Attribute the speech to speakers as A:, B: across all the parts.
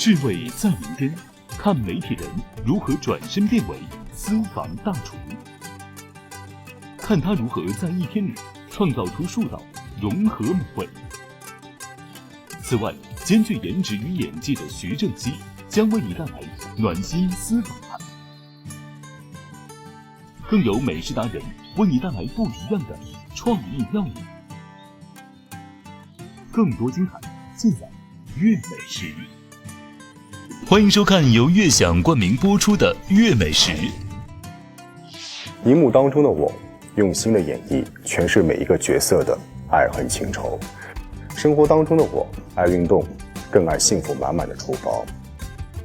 A: 智慧在民间，看媒体人如何转身变为私房大厨，看他如何在一天里创造出数道融合美味。此外，兼具颜值与演技的徐正熙将为你带来暖心私房菜，更有美食达人为你带来不一样的创意料理。更多精彩尽在粤美食。欢迎收看由悦享冠名播出的粤美食。
B: 荧幕当中的我，用心的演绎诠释每一个角色的爱恨情仇。生活当中的我，爱运动，更爱幸福满满的厨房。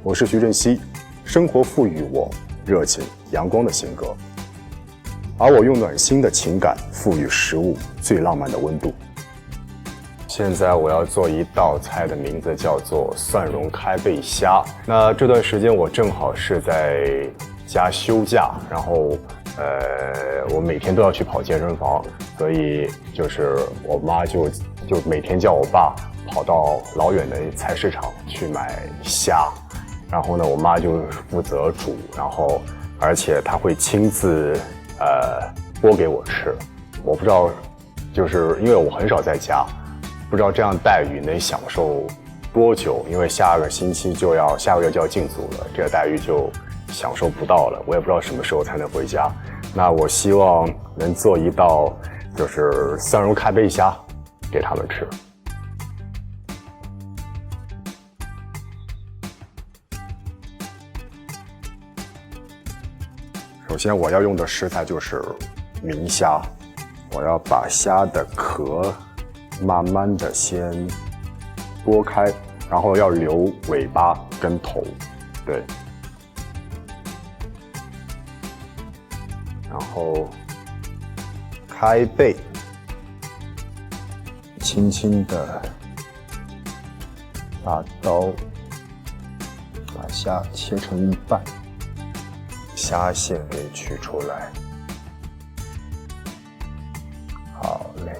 B: 我是徐正熙，生活赋予我热情阳光的性格，而我用暖心的情感赋予食物最浪漫的温度。现在我要做一道菜的名字叫做蒜蓉开背虾。那这段时间我正好是在家休假，然后我每天都要去跑健身房，所以就是我妈就每天叫我爸跑到老远的菜市场去买虾，然后呢，我妈就负责煮，然后而且她会亲自剥给我吃。我不知道，就是因为我很少在家，不知道这样待遇能享受多久，因为下个月就要进组了，这个待遇就享受不到了，我也不知道什么时候才能回家。那我希望能做一道就是蒜蓉开背虾给他们吃。首先我要用的食材就是明虾，我要把虾的壳慢慢的先剥开，然后要留尾巴跟头，对。然后开背，轻轻的把刀把虾切成一半，虾线给取出来。好嘞，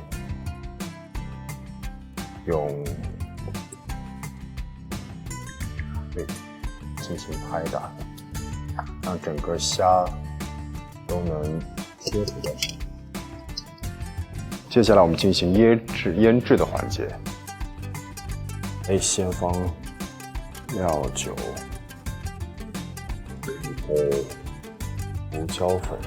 B: 用对进行拍打，让整个虾都能贴合在上。接下来我们进行腌制的环节。先放料酒，然后胡椒粉，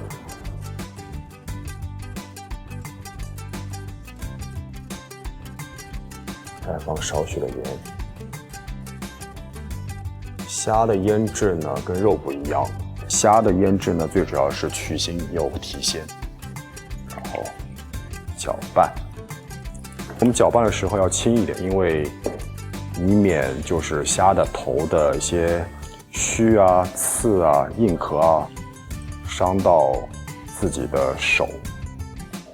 B: 再放少许的盐。虾的腌制呢跟肉不一样，虾的腌制呢最主要是去腥又提鲜，然后搅拌。我们搅拌的时候要轻一点，因为以免就是虾的头的一些须啊、刺啊、硬壳啊伤到自己的手。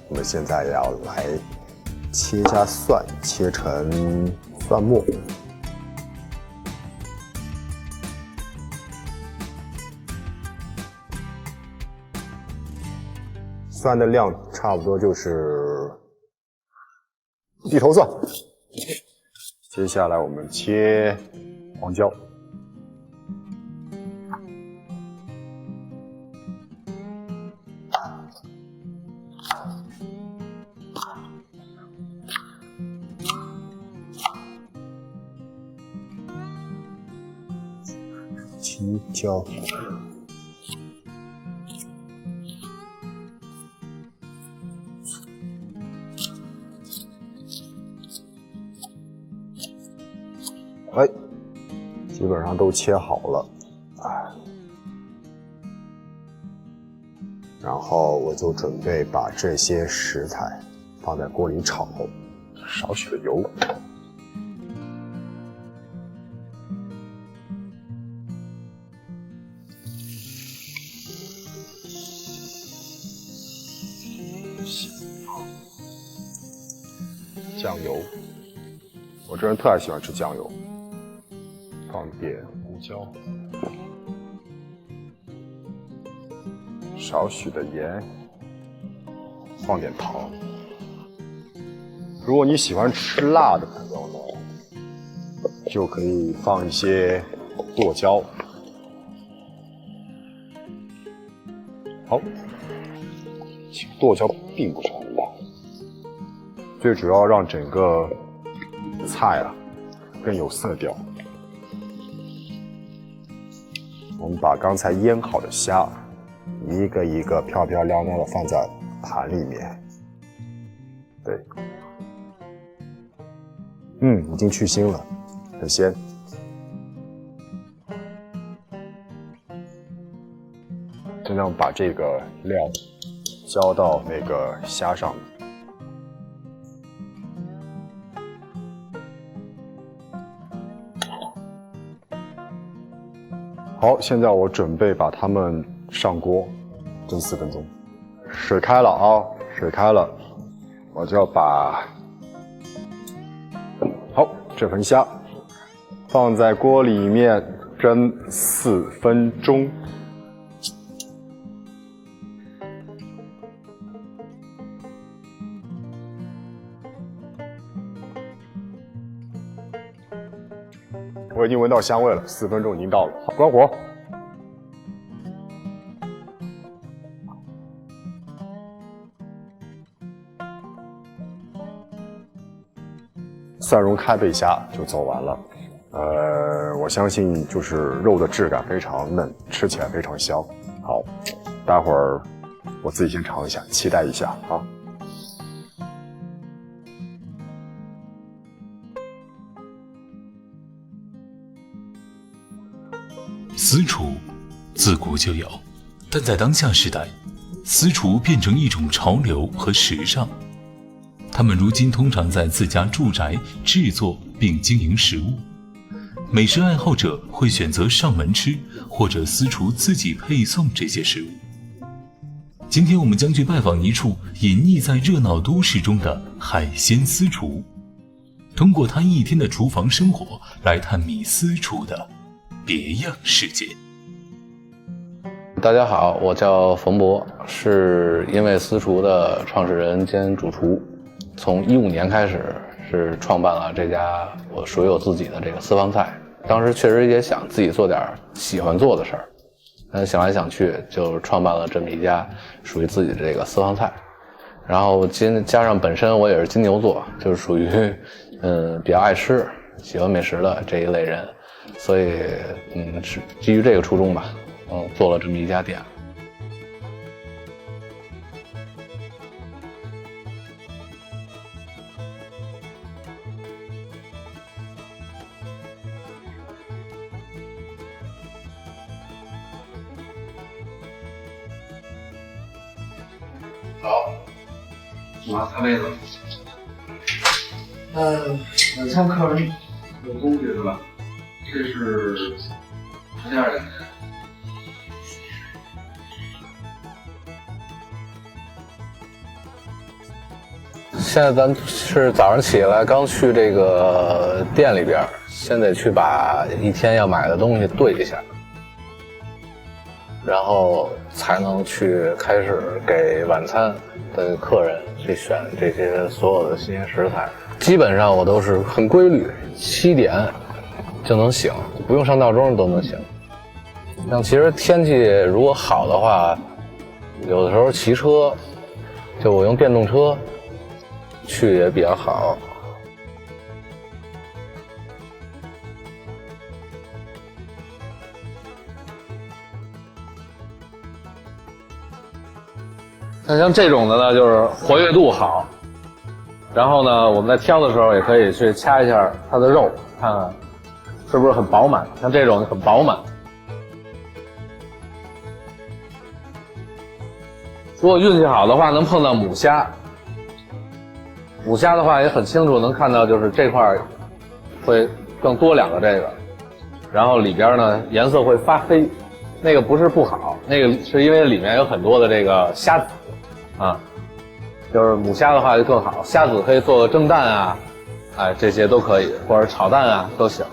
B: 我们现在要来切下蒜，切成蒜末。蒜的量差不多就是1头蒜。接下来我们切黄椒，青椒，基本上都切好了，然后我就准备把这些食材放在锅里炒，少许的油，酱油，我这人特爱喜欢吃酱油。放点胡椒，少许的盐，放点糖。如果你喜欢吃辣的朋友呢，就可以放一些剁椒。好，剁椒并不是很辣，最主要让整个菜啊更有色调。我们把刚才腌好的虾一个一个漂漂亮亮的放在盘里面。对，已经去腥了，很鲜。尽量把这个料浇到那个虾上面。好，现在我准备把它们上锅蒸4分钟。水开了啊，水开了，我就要把这盆虾放在锅里面蒸4分钟。我已经闻到香味了，4分钟已经到了。好，关火。蒜蓉开背虾就做完了。我相信就是肉的质感非常嫩，吃起来非常香。好，待会儿我自己先尝一下，期待一下啊。
A: 私厨自古就有，但在当下时代，私厨变成一种潮流和时尚。他们如今通常在自家住宅制作并经营食物，美食爱好者会选择上门吃，或者私厨自己配送这些食物。今天我们将去拜访一处隐匿在热闹都市中的海鲜私厨，通过他一天的厨房生活来探秘私厨的别样世界。
C: 大家好，我叫冯博，是因为私厨的创始人兼主厨。从15年开始是创办了这家我属于我自己的这个私房菜。当时确实也想自己做点喜欢做的事儿，但想来想去就创办了这么一家属于自己的这个私房菜。然后加上本身我也是金牛座，就是属于比较爱吃、喜欢美食的这一类人，所以是基于这个初衷吧，做了这么一家店。好，拿擦杯子。晚餐客人有东西是吧？这是什么样的？现在咱是早上起来刚去这个店里边，先得去把一天要买的东西对一下，然后才能去开始给晚餐的客人去选这些所有的新鲜食材。基本上我都是很规律，7点就能醒，不用上闹钟都能醒。像其实天气如果好的话，有的时候骑车，就我用电动车去也比较好。那像这种的呢，就是活跃度好，然后呢，我们在挑的时候也可以去掐一下它的肉，看看是不是很饱满。像这种很饱满。如果运气好的话，能碰到母虾。母虾的话也很清楚，能看到就是这块会更多2个这个，然后里边呢颜色会发黑，那个不是不好，那个是因为里面有很多的这个虾子啊，就是母虾的话就更好，虾子可以做个蒸蛋啊，这些都可以，或者炒蛋啊都行。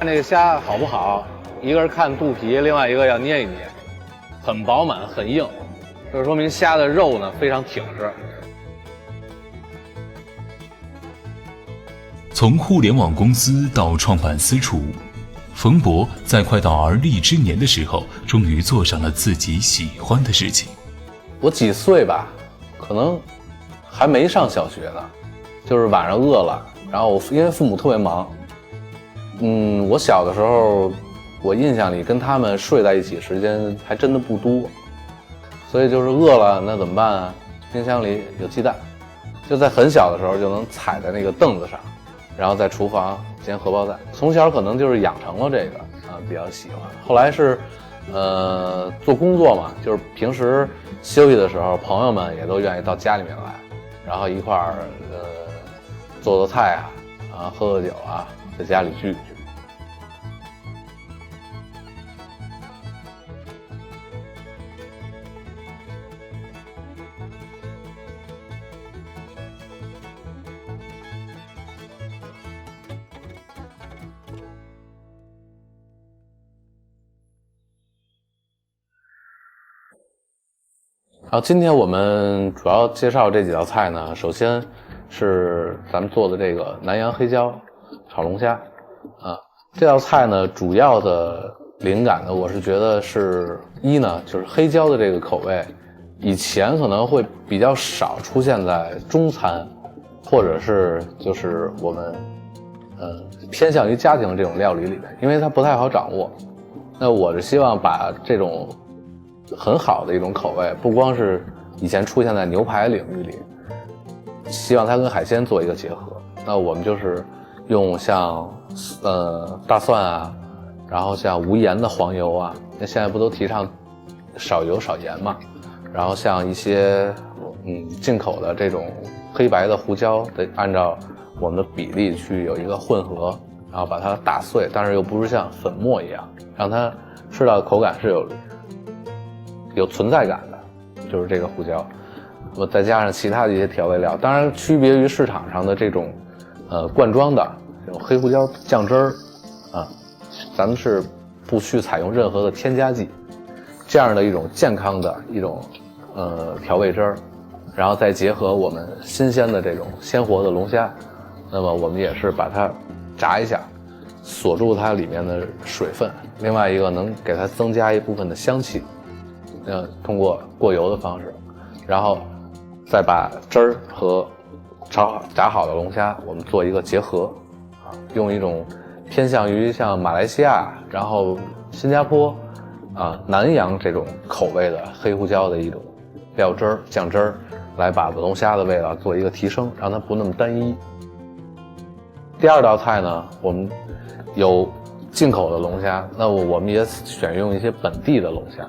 C: 那个虾好不好，一个是看肚皮，另外一个要捏一捏，很饱满很硬，这说明虾的肉呢非常挺实。
A: 从互联网公司到创办私厨，冯博在快到而立之年的时候，终于做上了自己喜欢的事情。
C: 我几岁吧，可能还没上小学呢，就是晚上饿了，然后因为父母特别忙，我小的时候，我印象里跟他们睡在一起时间还真的不多，所以就是饿了那怎么办啊？冰箱里有鸡蛋，就在很小的时候就能踩在那个凳子上，然后在厨房煎荷包蛋。从小可能就是养成了这个比较喜欢。后来是做工作嘛，就是平时休息的时候，朋友们也都愿意到家里面来，然后一块儿做做菜啊，喝喝酒啊，在家里聚一聚。然后今天我们主要介绍这几道菜呢，首先是咱们做的这个南洋黑椒炒龙虾这道菜呢主要的灵感呢，我是觉得是一呢就是黑椒的这个口味以前可能会比较少出现在中餐，或者是就是我们偏向于家庭这种料理里面，因为它不太好掌握。那我是希望把这种很好的一种口味，不光是以前出现在牛排领域里，希望它跟海鲜做一个结合。那我们就是用像大蒜啊，然后像无盐的黄油啊，那现在不都提倡少油少盐嘛，然后像一些进口的这种黑白的胡椒，得按照我们的比例去有一个混合，然后把它打碎，但是又不是像粉末一样，让它吃到的口感是有存在感的，就是这个胡椒，我再加上其他的一些调味料，当然区别于市场上的这种罐装的这种黑胡椒酱汁儿咱们是不去采用任何的添加剂，这样的一种健康的一种调味汁儿，然后再结合我们新鲜的这种鲜活的龙虾，那么我们也是把它炸一下，锁住它里面的水分，另外一个能给它增加一部分的香气，通过过油的方式，然后再把汁儿和炸好的龙虾我们做一个结合用一种偏向于像马来西亚然后新加坡南洋这种口味的黑胡椒的一种料汁儿酱汁儿，来把龙虾的味道做一个提升，让它不那么单一。第二道菜呢，我们有进口的龙虾，那我们也选用一些本地的龙虾，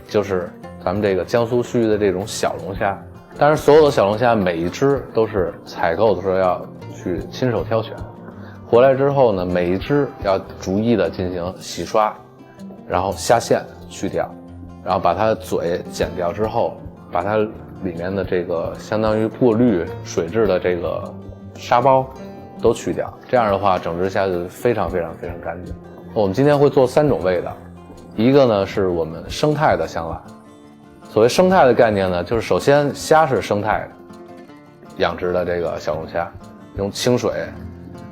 C: 就是咱们这个江苏区的这种小龙虾。当然所有的小龙虾每一只都是采购的时候要去亲手挑选，回来之后呢，每一只要逐一的进行洗刷，然后虾线去掉，然后把它的嘴剪掉之后，把它里面的这个相当于过滤水质的这个沙包都去掉，这样的话整只虾就非常非常非常干净。我们今天会做3种味道，一个呢是我们生态的香辣。所谓生态的概念呢，就是首先虾是生态的养殖的这个小龙虾，用清水，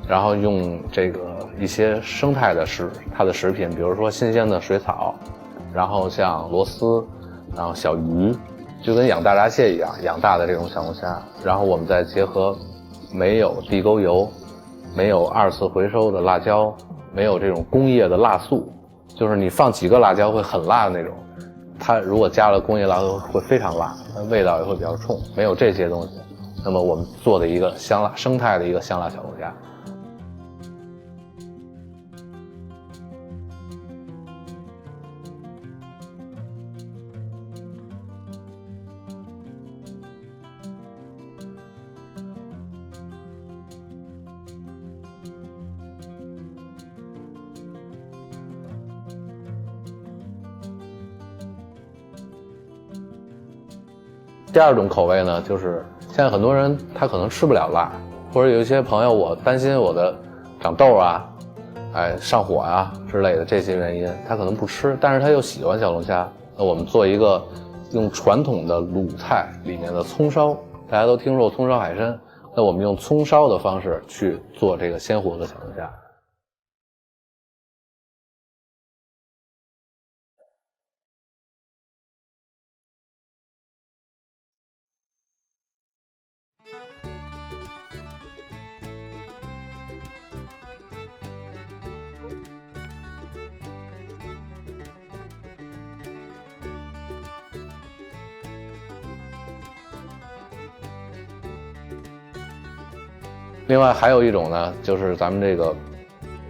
C: 然后用这个一些生态的它的食品，比如说新鲜的水草，然后像螺丝，然后小鱼，就跟养大闸蟹一样养大的这种小龙虾，然后我们再结合没有地沟油，没有2次回收的辣椒，没有这种工业的辣素，就是你放几个辣椒会很辣的那种，它如果加了工业辣椒会非常辣，味道也会比较冲，没有这些东西，那么我们做的一个香辣生态的一个香辣小龙虾。第二种口味呢，就是现在很多人他可能吃不了辣，或者有一些朋友我担心我的长痘啊，上火啊之类的这些原因，他可能不吃，但是他又喜欢小龙虾。那我们做一个用传统的鲁菜里面的葱烧，大家都听说葱烧海参，那我们用葱烧的方式去做这个鲜活的小龙虾。另外还有一种呢，就是咱们这个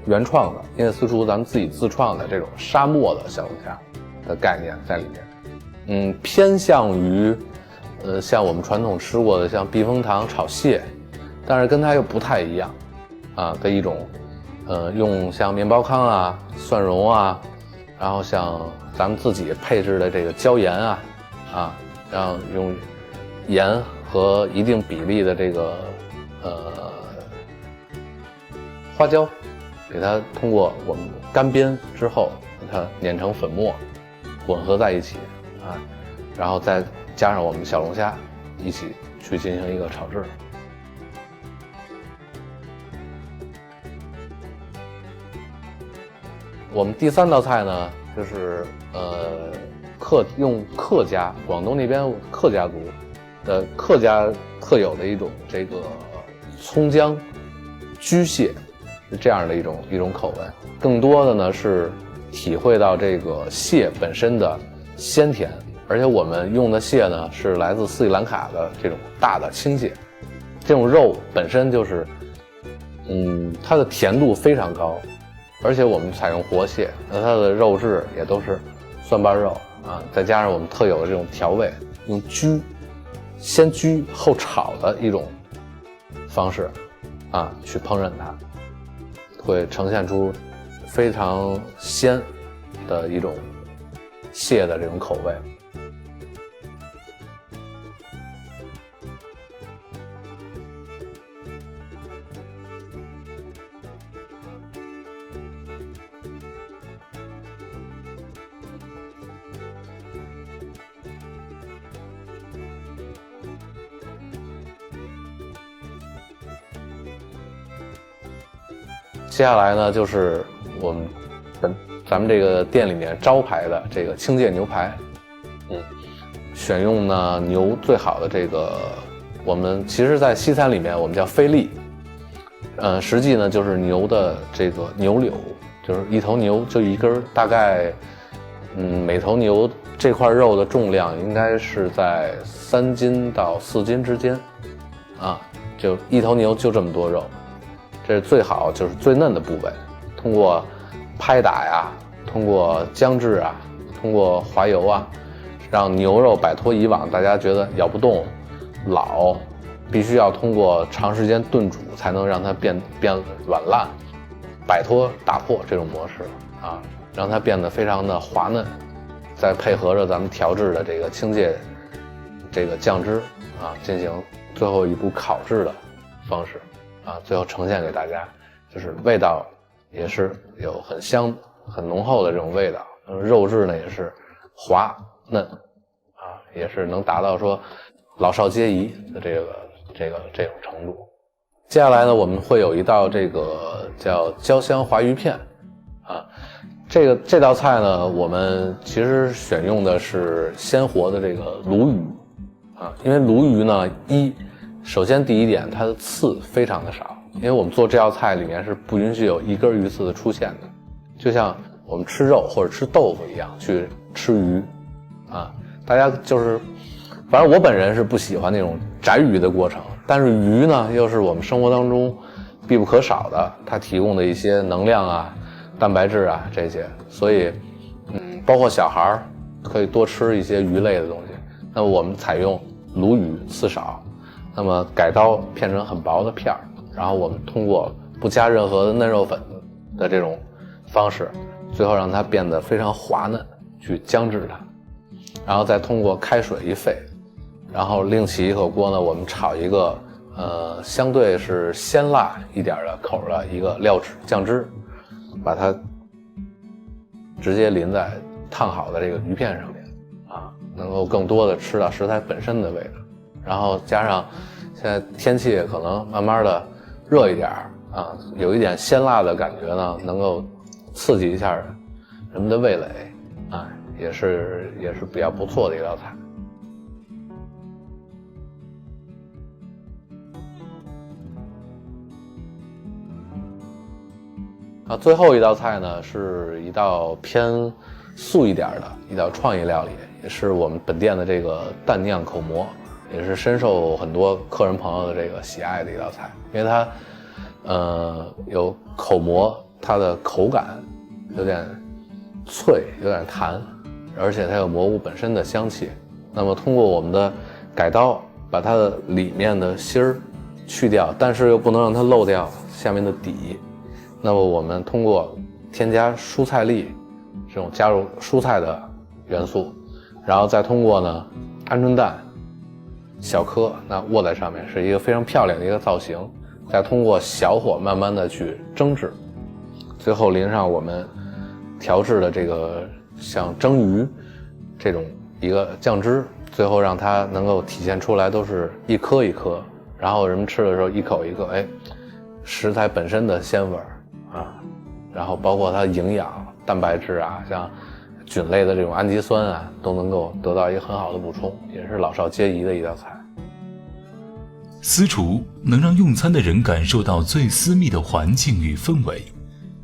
C: 原创的，因为私厨咱们自己自创的这种沙漠的小龙虾的概念在里面。偏向于像我们传统吃过的像避风塘炒蟹，但是跟它又不太一样的一种用像面包糠啊、蒜蓉啊，然后像咱们自己配置的这个椒盐然后用盐和一定比例的这个花椒，给它通过我们干煸之后，给它碾成粉末，混合在一起然后再加上我们小龙虾一起去进行一个炒制。我们第3道菜呢，就是用客家广东那边客家族的客家特有的一种这个葱姜焗蟹，是这样的一种口味。更多的呢是体会到这个蟹本身的鲜甜，而且我们用的蟹呢是来自斯里兰卡的这种大的青蟹，这种肉本身就是它的甜度非常高，而且我们采用活蟹，那它的肉质也都是蒜瓣肉再加上我们特有的这种调味，用先焗后炒的一种方式去烹饪它，会呈现出非常鲜的一种蟹的这种口味。接下来呢，就是我们咱们这个店里面招牌的这个清界牛排，选用呢牛最好的这个，我们其实在西餐里面我们叫菲力，实际呢就是牛的这个牛柳，就是一头牛就一根，大概每头牛这块肉的重量应该是在3斤到4斤之间就一头牛就这么多肉。这是最好，就是最嫩的部位，通过拍打呀，通过姜制通过滑油让牛肉摆脱以往大家觉得咬不动、老，必须要通过长时间炖煮才能让它变软烂，打破这种模式让它变得非常的滑嫩，再配合着咱们调制的这个清界这个酱汁进行最后一步烤制的方式。最后呈现给大家，就是味道也是有很香、很浓厚的这种味道，肉质呢也是滑嫩也是能达到说老少皆宜的这种程度。接下来呢，我们会有一道这个叫焦香华鱼片这道菜呢，我们其实选用的是鲜活的这个鲈鱼因为鲈鱼呢首先第一点，它的刺非常的少，因为我们做这道菜里面是不允许有一根鱼刺的出现的，就像我们吃肉或者吃豆腐一样去吃鱼大家就是反正我本人是不喜欢那种摘鱼的过程，但是鱼呢又是我们生活当中必不可少的，它提供的一些能量蛋白质这些，所以包括小孩可以多吃一些鱼类的东西。那么我们采用鲈鱼刺少，那么改刀片成很薄的片儿，然后我们通过不加任何的嫩肉粉的这种方式，最后让它变得非常滑嫩，去姜制它，然后再通过开水一沸，然后另起一口锅呢，我们炒一个相对是鲜辣一点的口的一个酱汁把它直接淋在烫好的这个鱼片上面啊，能够更多的吃到食材本身的味道。然后加上现在天气可能慢慢的热一点啊，有一点鲜辣的感觉呢，能够刺激一下人们的味蕾啊，也是比较不错的一道菜。最后一道菜呢，是一道偏素一点的一道创意料理，也是我们本店的这个蛋酿口蘑，也是深受很多客人朋友的这个喜爱的一道菜。因为它有口蘑，它的口感有点脆，有点弹，而且它有蘑菇本身的香气。那么通过我们的改刀，把它的里面的芯儿去掉，但是又不能让它漏掉下面的底。那么我们通过添加蔬菜粒，这种加入蔬菜的元素，然后再通过呢鹌鹑蛋小颗那握在上面，是一个非常漂亮的一个造型，再通过小火慢慢的去蒸制，最后淋上我们调制的这个像蒸鱼这种一个酱汁，最后让它能够体现出来都是一颗一颗，然后人们吃的时候一口一个，哎，食材本身的鲜味啊，然后包括它营养蛋白质啊，像菌类的这种氨基酸啊，都能够得到一个很好的补充，也是老少皆宜的一道菜。
A: 私厨能让用餐的人感受到最私密的环境与氛围，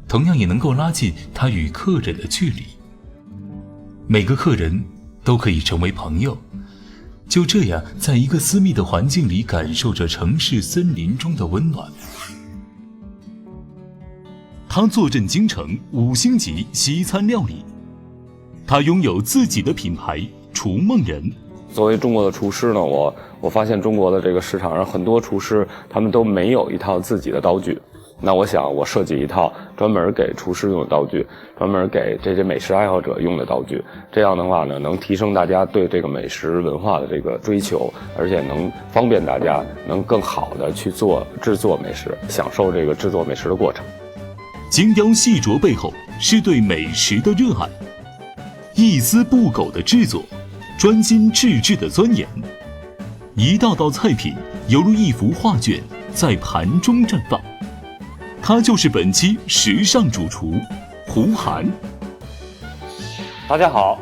A: 同样也能够拉近他与客人的距离。每个客人都可以成为朋友，就这样在一个私密的环境里感受着城市森林中的温暖。他坐镇京城5星级西餐料理，他拥有自己的品牌厨梦人。
D: 作为中国的厨师呢，我发现中国的这个市场上很多厨师他们都没有一套自己的刀具。那我想我设计一套专门给厨师用的刀具，专门给这些美食爱好者用的刀具，这样的话呢，能提升大家对这个美食文化的这个追求，而且能方便大家能更好的去制作美食，享受这个制作美食的过程。
A: 精雕细琢背后是对美食的热爱，一丝不苟的制作，专心致志的钻研，一道道菜品犹如一幅画卷在盘中绽放。他就是本期时尚主厨胡涵。
E: 大家好，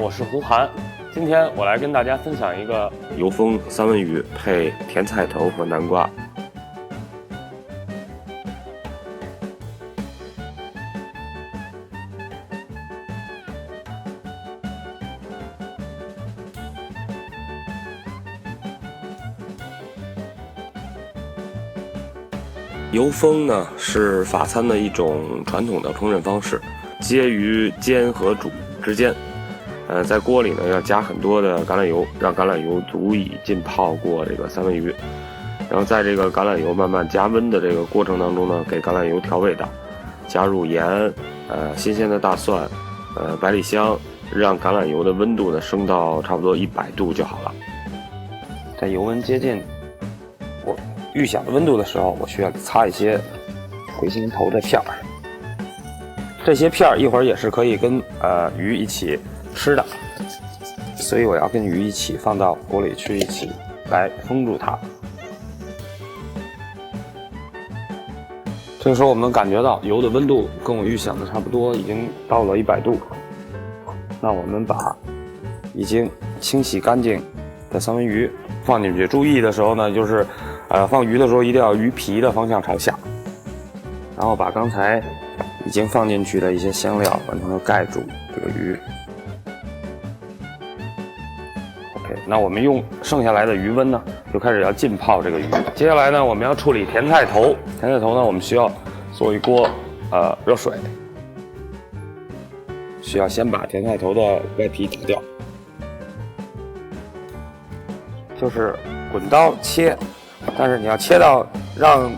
E: 我是胡涵，今天我来跟大家分享一个
D: 油封三文鱼配甜菜头和南瓜。油封呢是法餐的一种传统的烹饪方式，介于煎和煮之间。在锅里呢要加很多的橄榄油，让橄榄油足以浸泡过这个三文鱼。然后在这个橄榄油慢慢加温的这个过程当中呢，给橄榄油调味道，加入盐，新鲜的大蒜，百里香，让橄榄油的温度呢升到差不多100度就好了。
E: 在油温接近我预想的温度的时候，我需要擦一些回心头的片儿。这些片儿一会儿也是可以跟鱼一起吃的，所以我要跟鱼一起放到锅里去，一起来封住它。这个时候我们能感觉到油的温度跟我预想的差不多，已经到了100度。那我们把已经清洗干净的三文鱼放进去，注意的时候呢，就是放鱼的时候一定要鱼皮的方向朝下，然后把刚才已经放进去的一些香料完全都盖住这个鱼。OK， 那我们用剩下来的余温呢，就开始要浸泡这个鱼。接下来呢，我们要处理甜菜头。甜菜头呢，我们需要做一锅热水，需要先把甜菜头的外皮打掉，就是滚刀切。但是你要切到让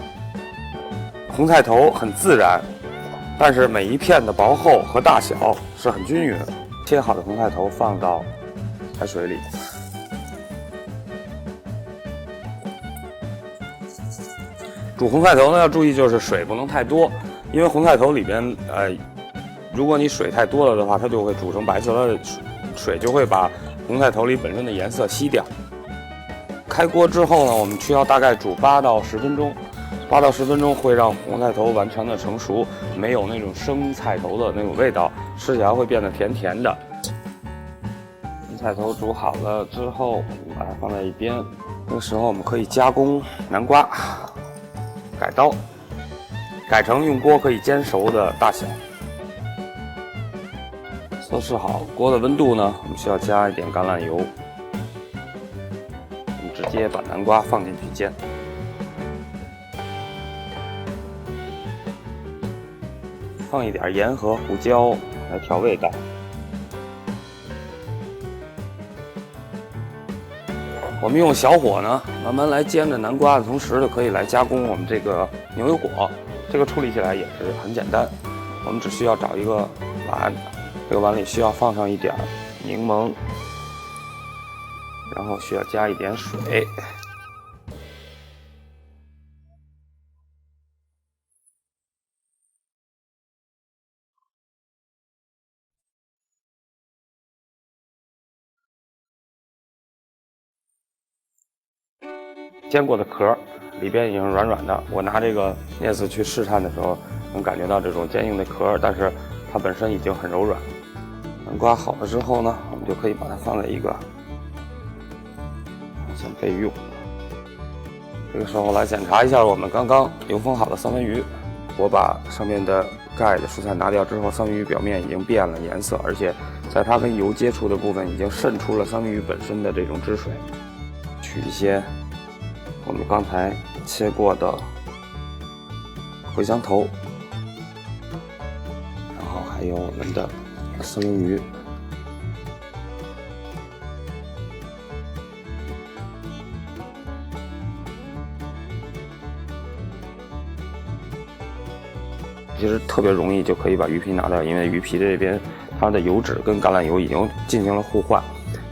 E: 红菜头很自然，但是每一片的薄厚和大小是很均匀的。切好的红菜头放到开水里，煮红菜头呢要注意，就是水不能太多，因为红菜头里边如果你水太多了的话，它就会煮成白色的水就会把红菜头里本身的颜色吸掉。开锅之后呢，我们需要大概煮8到10分钟，8到10分钟会让红菜头完全的成熟，没有那种生菜头的那种味道，吃起来会变得甜甜的。红菜头煮好了之后，我们把它放在一边。这个时候我们可以加工南瓜，改刀，改成用锅可以煎熟的大小。测试好锅的温度呢，我们需要加一点橄榄油。我们直接把南瓜放进去煎。放一点盐和胡椒来调味道。我们用小火呢，慢慢来煎着南瓜的同时，就可以来加工我们这个牛油果。这个处理起来也是很简单，我们只需要找一个碗，这个碗里需要放上一点柠檬，然后需要加一点水。煎过的壳里边已经软软的，我拿这个镊子去试探的时候，能感觉到这种坚硬的壳，但是它本身已经很柔软。南瓜好了之后呢，我们就可以把它放在一个先备用。这个时候来检查一下我们刚刚油封好的三文鱼，我把上面的盖的蔬菜拿掉之后，三文鱼表面已经变了颜色，而且在它跟油接触的部分已经渗出了三文鱼本身的这种汁水。取一些我们刚才切过的茴香头，然后还有我们的三文鱼，其实特别容易就可以把鱼皮拿掉，因为鱼皮这边它的油脂跟橄榄油已经进行了互换，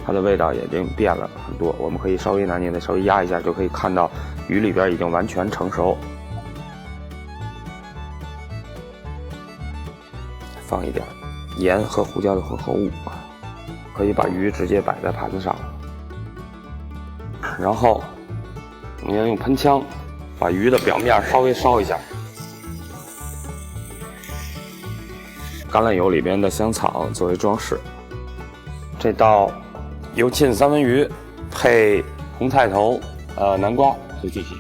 E: 它的味道也已经变了很多。我们可以稍微拿捏的稍微压一下，就可以看到鱼里边已经完全成熟。放一点盐和胡椒的混合物，可以把鱼直接摆在盘子上，然后我们要用喷枪把鱼的表面稍微烧一下。橄榄油里边的香草作为装饰。这道油浸三文鱼配红菜头、南瓜就进行。